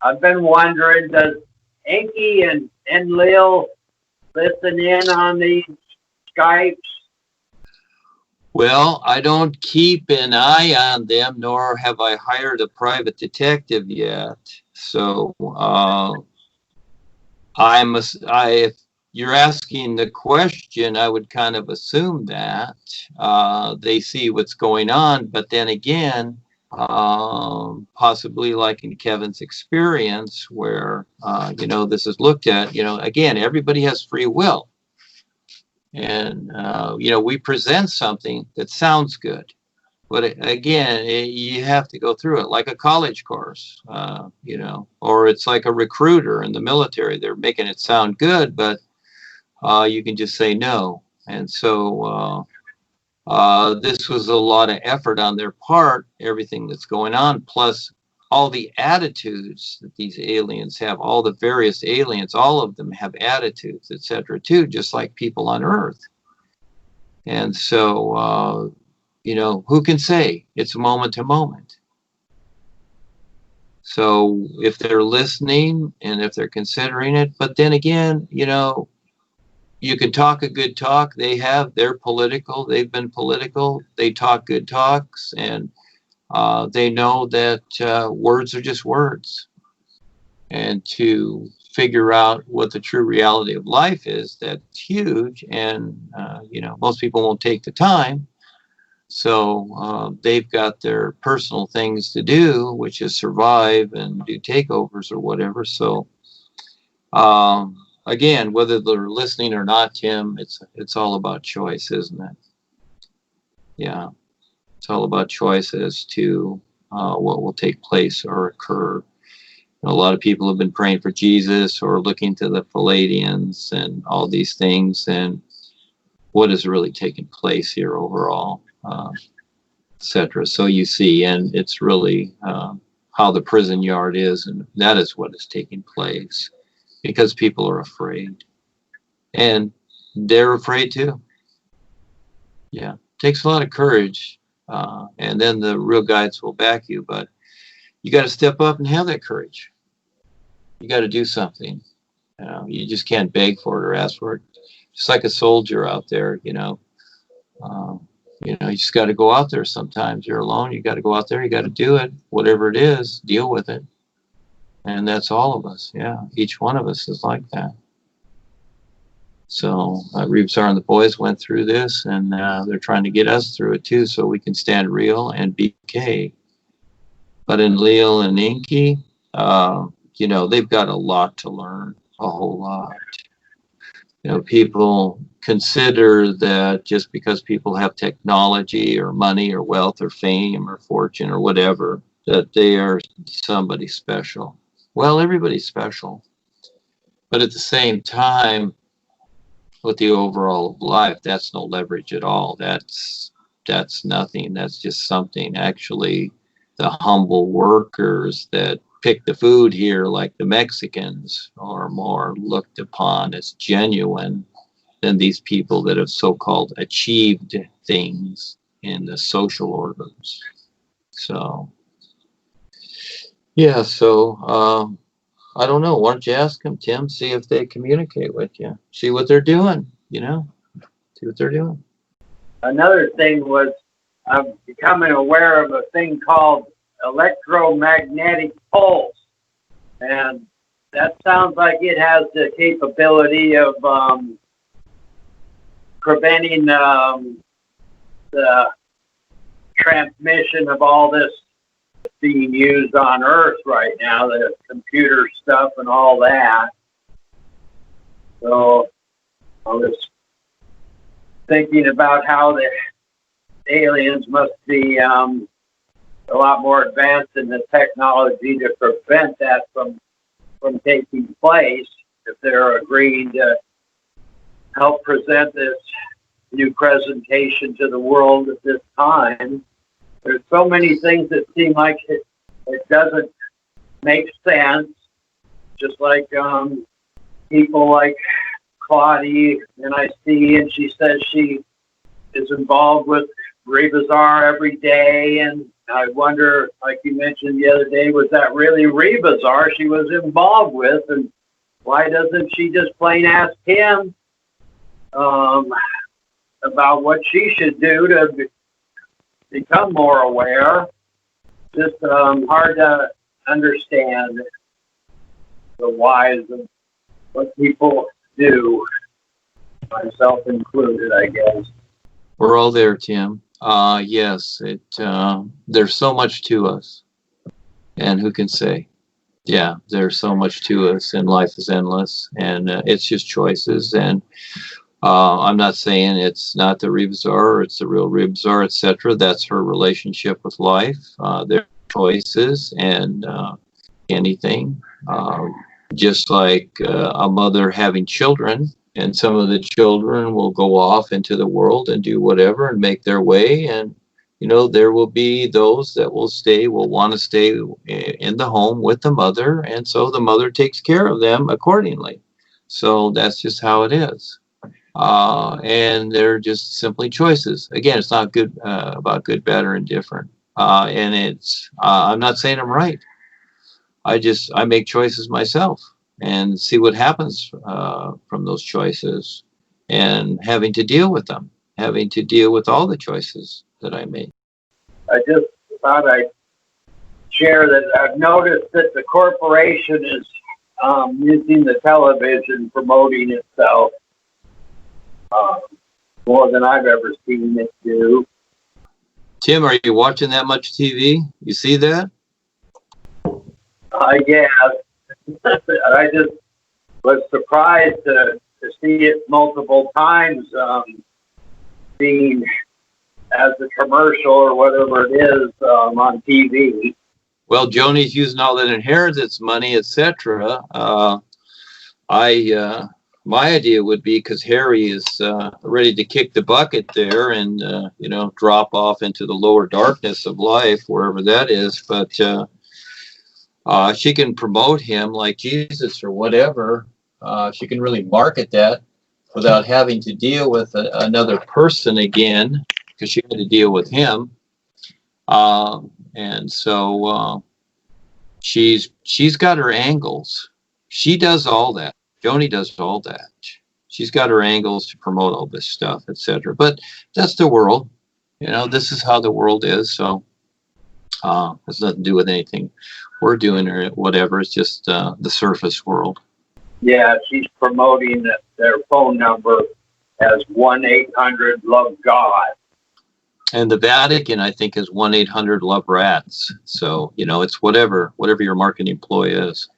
I've been wondering, does Enki and Lil listen in on these Skypes? Well, I don't keep an eye on them, nor have I hired a private detective yet. So if you're asking the question, I would kind of assume that they see what's going on. But then again, possibly like in Kevin's experience where, this is looked at, again, everybody has free will. And, we present something that sounds good. But again, you have to go through it like a college course, or it's like a recruiter in the military. They're making it sound good, but you can just say no. And so this was a lot of effort on their part, everything that's going on, plus all the attitudes that these aliens have, all the various aliens, all of them have attitudes, etc., too, just like people on Earth. And so, who can say? It's moment to moment. So if they're listening and if they're considering it, but then again, you can talk a good talk. They're political. They've been political. They talk good talks, and they know that words are just words. And to figure out what the true reality of life is, that's huge. And, most people won't take the time. So they've got their personal things to do, which is survive and do takeovers or whatever. So, again, whether they're listening or not, Tim, it's all about choice, isn't it? Yeah. It's all about choice as to what will take place or occur. A lot of people have been praying for Jesus or looking to the Palladians and all these things, and what is really taking place here overall, etc. So you see, and it's really how the prison yard is, and that is what is taking place because people are afraid, and they're afraid too. Yeah, it takes a lot of courage, and then the real guides will back you, but you got to step up and have that courage. You got to do something. You just can't beg for it or ask for it. Just like a soldier out there, you just got to go out there. Sometimes you're alone. You got to go out there. You got to do it. Whatever it is, deal with it. And that's all of us. Yeah, each one of us is like that. So Reebsar and the boys went through this, and they're trying to get us through it too, so we can stand real and be okay. But in Leo and Inky, they've got a lot to learn, a whole lot. People consider that just because people have technology or money or wealth or fame or fortune or whatever, that they are somebody special. Well, everybody's special. But at the same time, with the overall of life, that's no leverage at all. That's nothing. That's just something. Actually, the humble workers that pick the food here, like the Mexicans, are more looked upon as genuine than these people that have so-called achieved things in the social orders. So, yeah, so I don't know. Why don't you ask them, Tim, see if they communicate with you. See what they're doing, see what they're doing. Another thing was I'm becoming aware of a thing called electromagnetic pulse, and that sounds like it has the capability of preventing the transmission of all this being used on Earth right now, the computer stuff and all that. So I was thinking about how the aliens must be a lot more advanced in the technology to prevent that from taking place if they're agreeing to help present this new presentation to the world at this time. There's so many things that seem like it doesn't make sense, just like people like Claudie, and I see, and she says she is involved with Rebazar every day, and I wonder, like you mentioned the other day, was that really Reba's art she was involved with, and why doesn't she just plain ask him about what she should do to become more aware? Just hard to understand the whys of what people do, myself included, I guess. We're all there, Tim. Yes, there's so much to us. And who can say? Yeah, there's so much to us, and life is endless, and it's just choices. And I'm not saying it's not the Rebazar or it's the real Rebazar, etc. That's her relationship with life. Their choices and anything. Just like a mother having children, and some of the children will go off into the world and do whatever and make their way. And, you know, there will be those that will want to stay in the home with the mother. And so the mother takes care of them accordingly. So that's just how it is. And they're just simply choices. Again, it's not good about good, bad, or indifferent. And I'm not saying I'm right. I make choices myself and see what happens from those choices, and having to deal with them, having to deal with all the choices that I make. I just thought I'd share that I've noticed that the corporation is using the television promoting itself more than I've ever seen it do. Tim, are you watching that much TV? You see that? I guess. I just was surprised to see it multiple times being as a commercial or whatever it is on TV. Well, Joni's using all that inheritance money, etc. My idea would be, because Harry is ready to kick the bucket there and drop off into the lower darkness of life, wherever that is, but she can promote him like Jesus or whatever. She can really market that without having to deal with another person again, because she had to deal with him. And so she's got her angles. She does all that. Joni does all that. She's got her angles to promote all this stuff, etc. But that's the world. This is how the world is. So has nothing to do with anything we're doing or whatever. It's just the surface world. Yeah, she's promoting their phone number as 1-800-LOVE-GOD. And the Vatican, I think, is 1-800-LOVE-RATS. So, it's whatever your marketing ploy is.